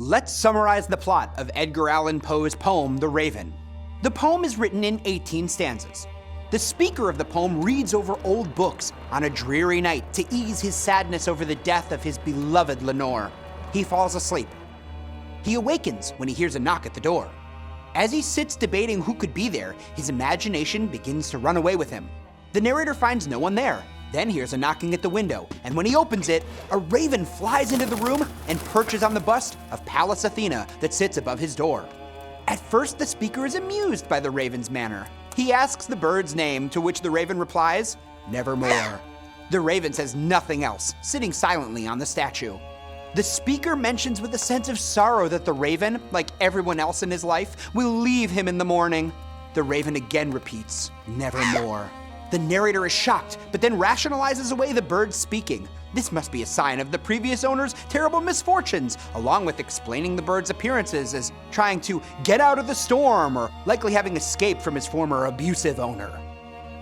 Let's summarize the plot of Edgar Allan Poe's poem, The Raven. The poem is written in 18 stanzas. The speaker of the poem reads over old books on a dreary night to ease his sadness over the death of his beloved Lenore. He falls asleep. He awakens when he hears a knock at the door. As he sits debating who could be there, his imagination begins to run away with him. The narrator finds no one there, then hears a knocking at the window, and when he opens it, a raven flies into the room and perches on the bust of Pallas Athena that sits above his door. At first, the speaker is amused by the raven's manner. He asks the bird's name, to which the raven replies, Nevermore. The raven says nothing else, sitting silently on the statue. The speaker mentions with a sense of sorrow that the raven, like everyone else in his life, will leave him in the morning. The raven again repeats, Nevermore. The narrator is shocked, but then rationalizes away the bird speaking. This must be a sign of the previous owner's terrible misfortunes, along with explaining the bird's appearances as trying to get out of the storm or likely having escaped from his former abusive owner.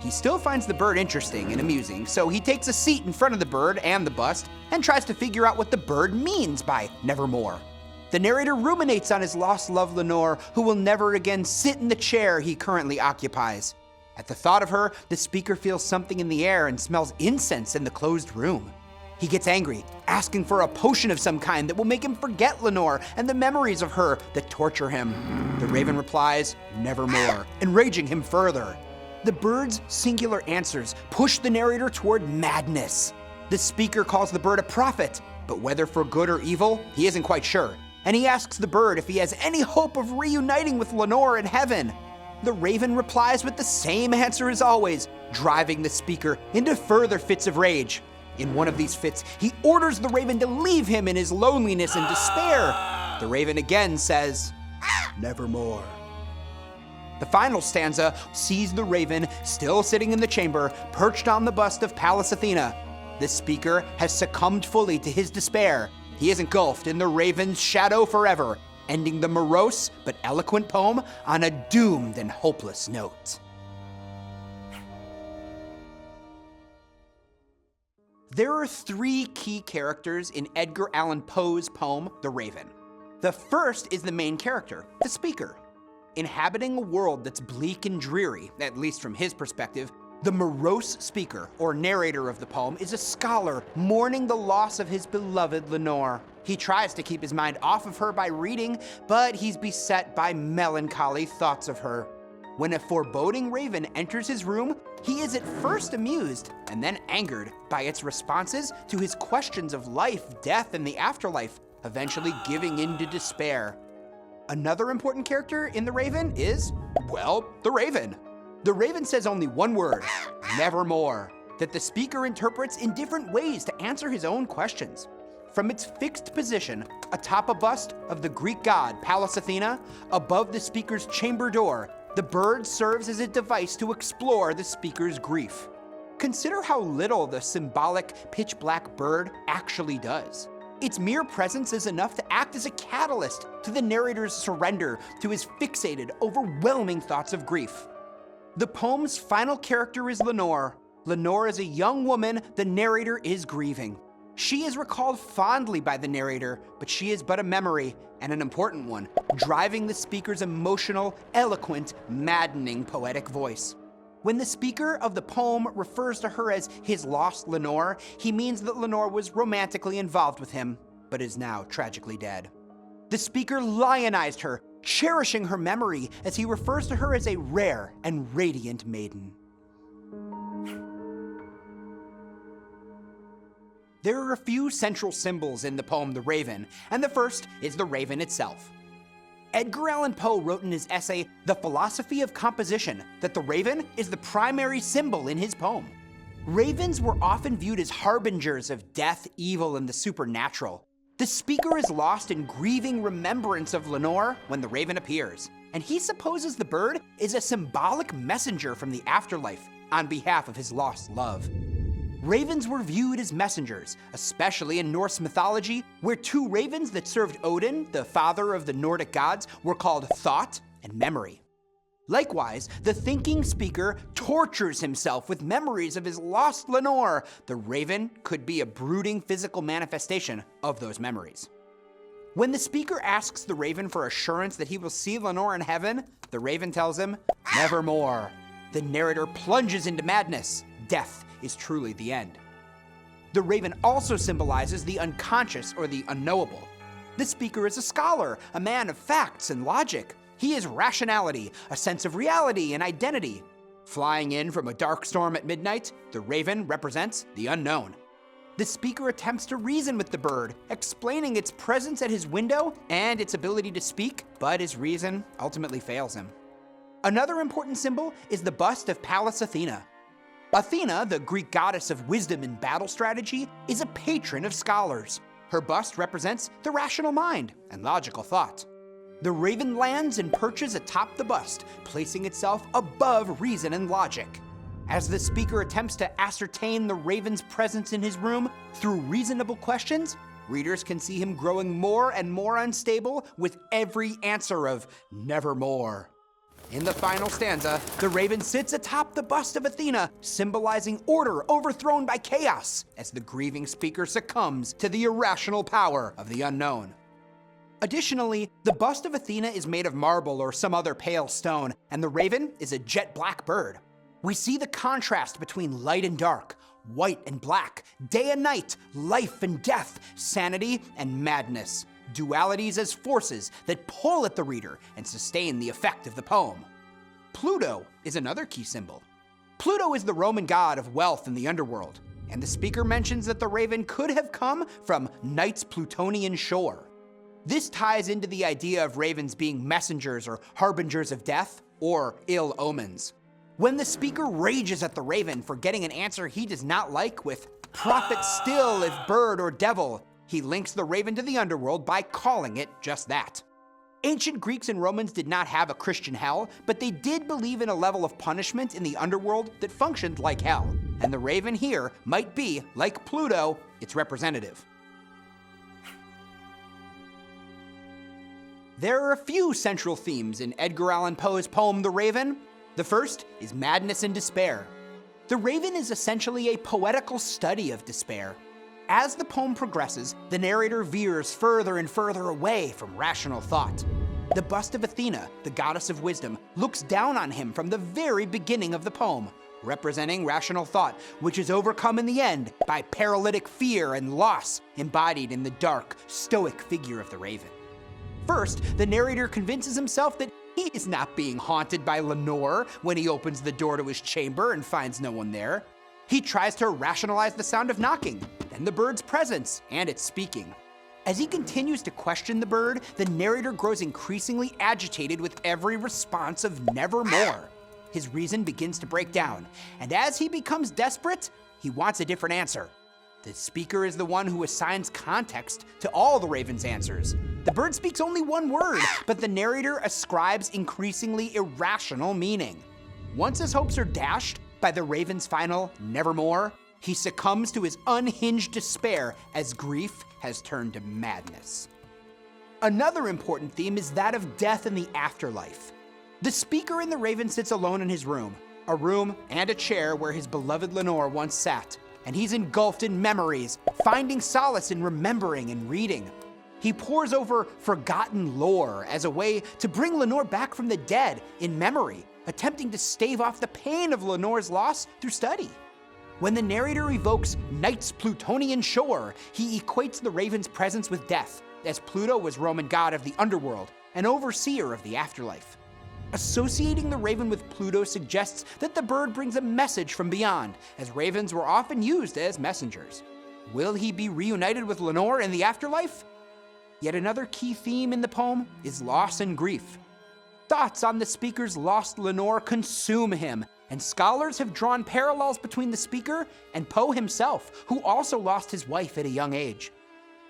He still finds the bird interesting and amusing, so he takes a seat in front of the bird and the bust and tries to figure out what the bird means by Nevermore. The narrator ruminates on his lost love Lenore, who will never again sit in the chair he currently occupies. At the thought of her, the speaker feels something in the air and smells incense in the closed room. He gets angry, asking for a potion of some kind that will make him forget Lenore and the memories of her that torture him. The raven replies, Nevermore, enraging him further. The bird's singular answers push the narrator toward madness. The speaker calls the bird a prophet, but whether for good or evil, he isn't quite sure. And he asks the bird if he has any hope of reuniting with Lenore in heaven. The raven replies with the same answer as always, driving the speaker into further fits of rage. In one of these fits, he orders the raven to leave him in his loneliness and despair. The raven again says, Nevermore. The final stanza sees the raven still sitting in the chamber, perched on the bust of Pallas Athena. The speaker has succumbed fully to his despair. He is engulfed in the raven's shadow forever, ending the morose but eloquent poem on a doomed and hopeless note. There are three key characters in Edgar Allan Poe's poem, The Raven. The first is the main character, the speaker. Inhabiting a world that's bleak and dreary, at least from his perspective, the morose speaker, or narrator of the poem, is a scholar mourning the loss of his beloved Lenore. He tries to keep his mind off of her by reading, but he's beset by melancholy thoughts of her. When a foreboding raven enters his room, he is at first amused and then angered by its responses to his questions of life, death, and the afterlife, eventually giving in to despair. Another important character in The Raven is, well, the raven. The raven says only one word, Nevermore, that the speaker interprets in different ways to answer his own questions. From its fixed position atop a bust of the Greek god Pallas Athena, above the speaker's chamber door, the bird serves as a device to explore the speaker's grief. Consider how little the symbolic pitch-black bird actually does. Its mere presence is enough to act as a catalyst to the narrator's surrender to his fixated, overwhelming thoughts of grief. The poem's final character is Lenore. Lenore is a young woman the narrator is grieving. She is recalled fondly by the narrator, but she is but a memory, and an important one, driving the speaker's emotional, eloquent, maddening poetic voice. When the speaker of the poem refers to her as his lost Lenore, he means that Lenore was romantically involved with him, but is now tragically dead. The speaker lionized her, cherishing her memory as he refers to her as a rare and radiant maiden. There are a few central symbols in the poem The Raven, and the first is the raven itself. Edgar Allan Poe wrote in his essay, The Philosophy of Composition, that the raven is the primary symbol in his poem. Ravens were often viewed as harbingers of death, evil, and the supernatural. The speaker is lost in grieving remembrance of Lenore when the raven appears, and he supposes the bird is a symbolic messenger from the afterlife on behalf of his lost love. Ravens were viewed as messengers, especially in Norse mythology, where two ravens that served Odin, the father of the Nordic gods, were called Thought and Memory. Likewise, the thinking speaker tortures himself with memories of his lost Lenore. The raven could be a brooding physical manifestation of those memories. When the speaker asks the raven for assurance that he will see Lenore in heaven, the raven tells him, "Nevermore." The narrator plunges into madness. Death is truly the end. The raven also symbolizes the unconscious or the unknowable. The speaker is a scholar, a man of facts and logic. He is rationality, a sense of reality and identity. Flying in from a dark storm at midnight, the raven represents the unknown. The speaker attempts to reason with the bird, explaining its presence at his window and its ability to speak, but his reason ultimately fails him. Another important symbol is the bust of Pallas Athena. Athena, the Greek goddess of wisdom and battle strategy, is a patron of scholars. Her bust represents the rational mind and logical thought. The raven lands and perches atop the bust, placing itself above reason and logic. As the speaker attempts to ascertain the raven's presence in his room through reasonable questions, readers can see him growing more and more unstable with every answer of "Nevermore." In the final stanza, the raven sits atop the bust of Athena, symbolizing order overthrown by chaos, as the grieving speaker succumbs to the irrational power of the unknown. Additionally, the bust of Athena is made of marble or some other pale stone, and the raven is a jet black bird. We see the contrast between light and dark, white and black, day and night, life and death, sanity and madness. Dualities as forces that pull at the reader and sustain the effect of the poem. Pluto is another key symbol. Pluto is the Roman god of wealth in the underworld, and the speaker mentions that the raven could have come from night's Plutonian shore. This ties into the idea of ravens being messengers or harbingers of death or ill omens. When the speaker rages at the raven for getting an answer he does not like with "prophet still if bird or devil," he links the raven to the underworld by calling it just that. Ancient Greeks and Romans did not have a Christian hell, but they did believe in a level of punishment in the underworld that functioned like hell, and the raven here might be, like Pluto, its representative. There are a few central themes in Edgar Allan Poe's poem, The Raven. The first is madness and despair. The raven is essentially a poetical study of despair. As the poem progresses, the narrator veers further and further away from rational thought. The bust of Athena, the goddess of wisdom, looks down on him from the very beginning of the poem, representing rational thought, which is overcome in the end by paralytic fear and loss embodied in the dark, stoic figure of the raven. First, the narrator convinces himself that he is not being haunted by Lenore when he opens the door to his chamber and finds no one there. He tries to rationalize the sound of knocking, then the bird's presence and its speaking. As he continues to question the bird, the narrator grows increasingly agitated with every response of "Nevermore." His reason begins to break down, and as he becomes desperate, he wants a different answer. The speaker is the one who assigns context to all the raven's answers. The bird speaks only one word, but the narrator ascribes increasingly irrational meaning. Once his hopes are dashed by the raven's final "Nevermore," he succumbs to his unhinged despair as grief has turned to madness. Another important theme is that of death and the afterlife. The speaker in The Raven sits alone in his room, a room and a chair where his beloved Lenore once sat, and he's engulfed in memories, finding solace in remembering and reading. He pores over forgotten lore as a way to bring Lenore back from the dead in memory, attempting to stave off the pain of Lenore's loss through study. When the narrator evokes night's Plutonian shore, he equates the raven's presence with death, as Pluto was Roman god of the underworld, an overseer of the afterlife. Associating the raven with Pluto suggests that the bird brings a message from beyond, as ravens were often used as messengers. Will he be reunited with Lenore in the afterlife? Yet another key theme in the poem is loss and grief. Thoughts on the speaker's lost Lenore consume him, and scholars have drawn parallels between the speaker and Poe himself, who also lost his wife at a young age.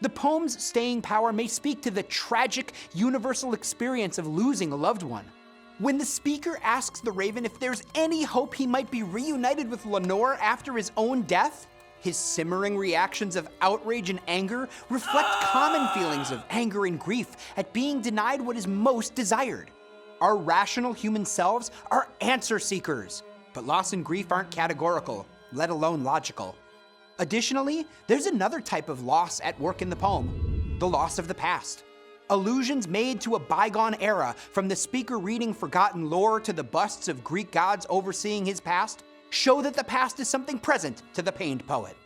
The poem's staying power may speak to the tragic, universal experience of losing a loved one. When the speaker asks the raven if there's any hope he might be reunited with Lenore after his own death, his simmering reactions of outrage and anger reflect common feelings of anger and grief at being denied what is most desired. Our rational human selves are answer seekers, but loss and grief aren't categorical, let alone logical. Additionally, there's another type of loss at work in the poem, the loss of the past. Allusions made to a bygone era, from the speaker reading forgotten lore to the busts of Greek gods overseeing his past, show that the past is something present to the pained poet.